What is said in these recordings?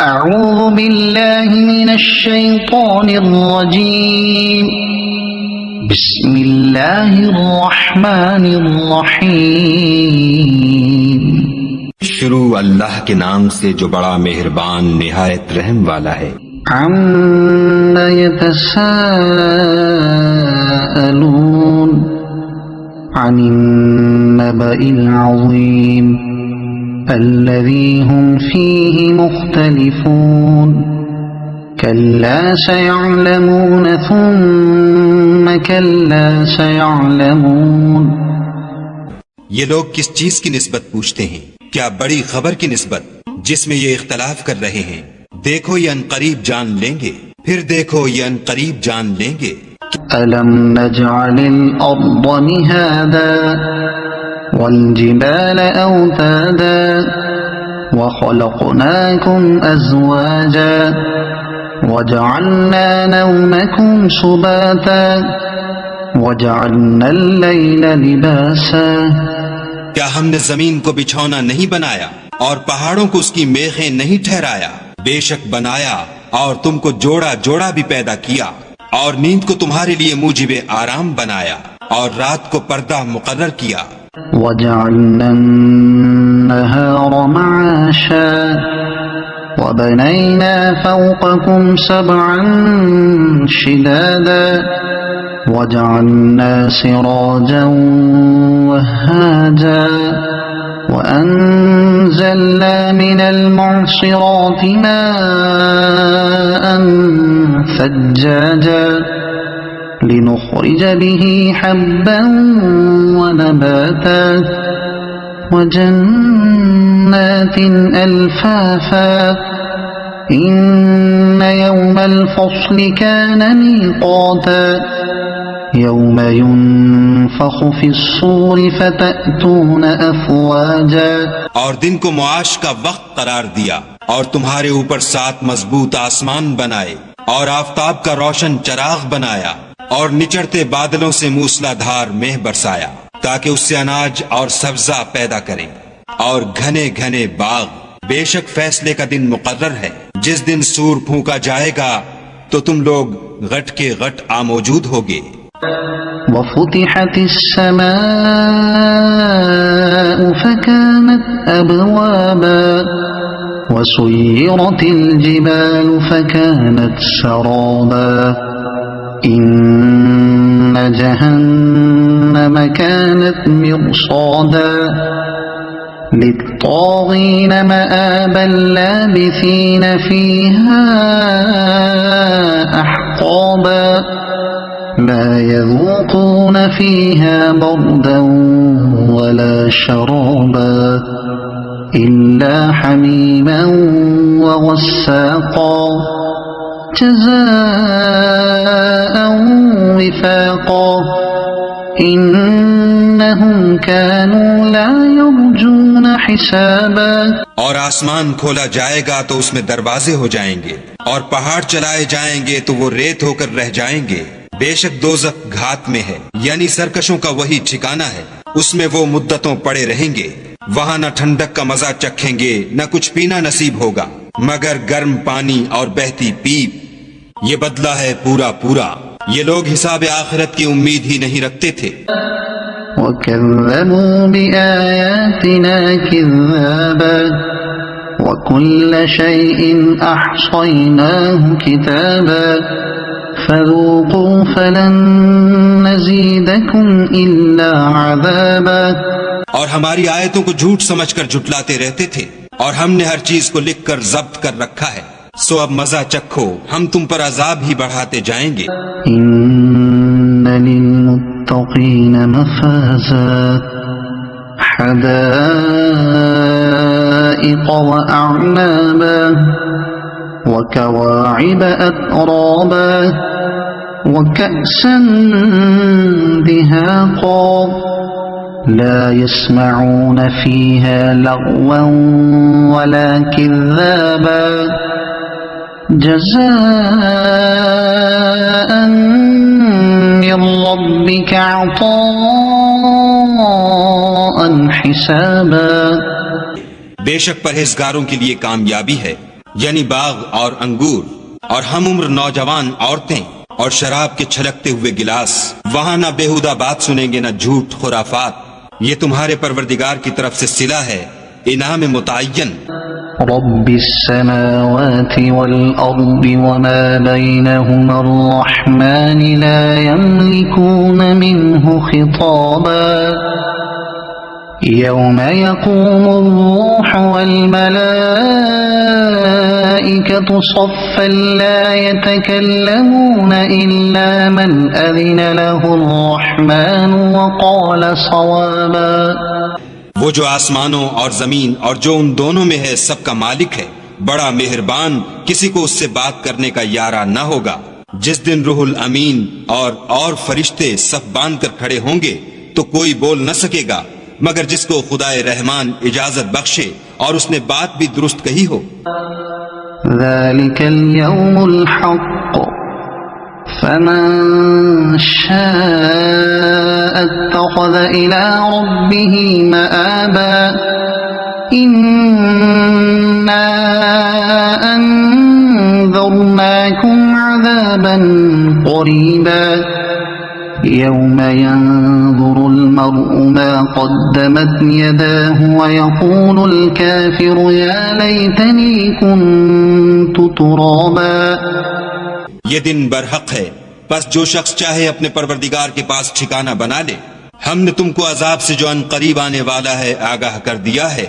أعوذ بالله من الشيطان الرجيم بسم الله الرحمن الرحيم شروع اللہ کے نام سے جو بڑا مہربان نہایت رحم والا ہے۔ عما يتساءلون عن النبأ العظيم الذي هم فيه مختلفون كلا سيعلمون ثم كلا سيعلمون۔ یہ لوگ کس چیز کی نسبت پوچھتے ہیں؟ کیا بڑی خبر کی نسبت جس میں یہ اختلاف کر رہے ہیں؟ دیکھو یہ عنقریب جان لیں گے، پھر دیکھو یہ عنقریب جان لیں گے۔ ألم نجعل الأرض مهادا والجبال أوتادا وخلقناكم أزواجا وجعلنا نومكم سباتا وجعلنا الليل لباسا۔ کیا ہم نے زمین کو بچھونا نہیں بنایا اور پہاڑوں کو اس کی میخیں نہیں ٹھہرایا؟ بے شک بنایا اور تم کو جوڑا جوڑا بھی پیدا کیا، اور نیند کو تمہارے لیے موجب آرام بنایا اور رات کو پردہ مقرر کیا۔ وجعلنا النهار معاشا وبنينا فوقكم سبعا شدادا وجعلنا سراجا وهاجا وأنزلنا من المعصرات ماء ثجاجا لنخرج به حبا ونباتا وجنات ألفافا إن يوم الفصل كان ميقاتا يوم ينفخ في الصور فتأتون أفواجا۔ اور دن کو معاش کا وقت قرار دیا اور تمہارے اوپر 7 مضبوط آسمان بنائے اور آفتاب کا روشن چراغ بنایا اور نچڑتے بادلوں سے موسلا دھار مہ برسایا تاکہ اس سے اناج اور سبزہ پیدا کریں اور گھنے گھنے باغ۔ بے شک فیصلے کا دن مقرر ہے، جس دن سور پھونکا جائے گا تو تم لوگ غٹ کے غٹ موجود ہوگے۔ وفتحت السماء فكانت أبوابا وسيرت الجبال فكانت سرابا إن جهنم كانت مرصادا للطاغين مآبا لابثين فيها أحقابا لا يذوقون فيها بردا ولا شرابا إلا حميما وغساقا جزاء وفاقا إنهم كانوا لا يرجون حسابا۔ اور آسمان کھولا جائے گا تو اس میں دروازے ہو جائیں گے، اور پہاڑ چلائے جائیں گے تو وہ ریت ہو کر رہ جائیں گے۔ بے شک دوزخ گھات میں ہے، یعنی سرکشوں کا وہی ٹھکانہ ہے، اس میں وہ مدتوں پڑے رہیں گے۔ وہاں نہ ٹھنڈک کا مزہ چکھیں گے نہ کچھ پینا نصیب ہوگا مگر گرم پانی اور بہتی پیپ۔ یہ بدلہ ہے پورا پورا، یہ لوگ حساب آخرت کی امید ہی نہیں رکھتے تھے۔ وَكَذَّبُوا بِآيَاتِنَا كِذَّابًا وَكُلَّ شَيْءٍ أَحْصَيْنَاهُ كِتَابًا فَذُوقُوا فَلَن نَّزِيدَكُمْ إِلَّا عَذَابًا۔ اور ہماری آیتوں کو جھوٹ سمجھ کر جھٹلاتے رہتے تھے، اور ہم نے ہر چیز کو لکھ کر ضبط کر رکھا ہے، سو اب مزہ چکھو، ہم تم پر عذاب ہی بڑھاتے جائیں گے۔ إِنَّ لِلْمُتَّقِينَ مَفَازًا حَدَائِقَ وَأَعْنَابًا وَكَوَاعِبَ أَتْرَابًا وَكَأْسًا دِهَاقًا لا يسمعون فيها لغوا ولا كذابا جزاء من ربك عطاء حسابا۔ بے شک پرہیزگاروں کے لیے کامیابی ہے، یعنی باغ اور انگور اور ہم عمر نوجوان عورتیں اور شراب کے چھلکتے ہوئے گلاس. وہاں نہ بےہودہ بات سنیں گے نہ جھوٹ خرافات. یہ تمہارے پروردگار کی طرف سے صلہ ہے، انعام متعین. رب السماوات والأرض وما بينهما الرحمن لا يملكون منه خطابا يوم يقوم الروح والملائكة صفا لا يتكلمون إلا من أذن له الرحمن وقال صوابا. وہ جو آسمانوں اور زمین اور جو ان دونوں میں ہے سب کا مالک ہے، بڑا مہربان، کسی کو اس سے بات کرنے کا یارہ نہ ہوگا. جس دن روح الامین اور فرشتے صف باندھ کر کھڑے ہوں گے تو کوئی بول نہ سکے گا مگر جس کو خدائے رحمان اجازت بخشے اور اس نے بات بھی درست کہی ہو. ذلك اليوم الحق فمن شاء اتخذ إلى ربه مآبا. إنا أنذرناكم عذابا قريبا يوم ينظر المرء ما قدمت يداه ويقول الكافر يا ليتني كنت ترابا. یہ دن برحق ہے، بس جو شخص چاہے اپنے پروردگار کے پاس ٹھکانہ بنا لے. ہم نے تم کو عذاب سے جو ان قریب آنے والا ہے آگاہ کر دیا ہے،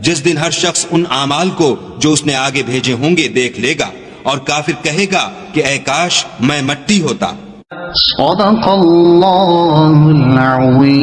جس دن ہر شخص ان اعمال کو جو اس نے آگے بھیجے ہوں گے دیکھ لے گا اور کافر کہے گا کہ اے کاش میں مٹی ہوتا. صدق اللہ العظیم.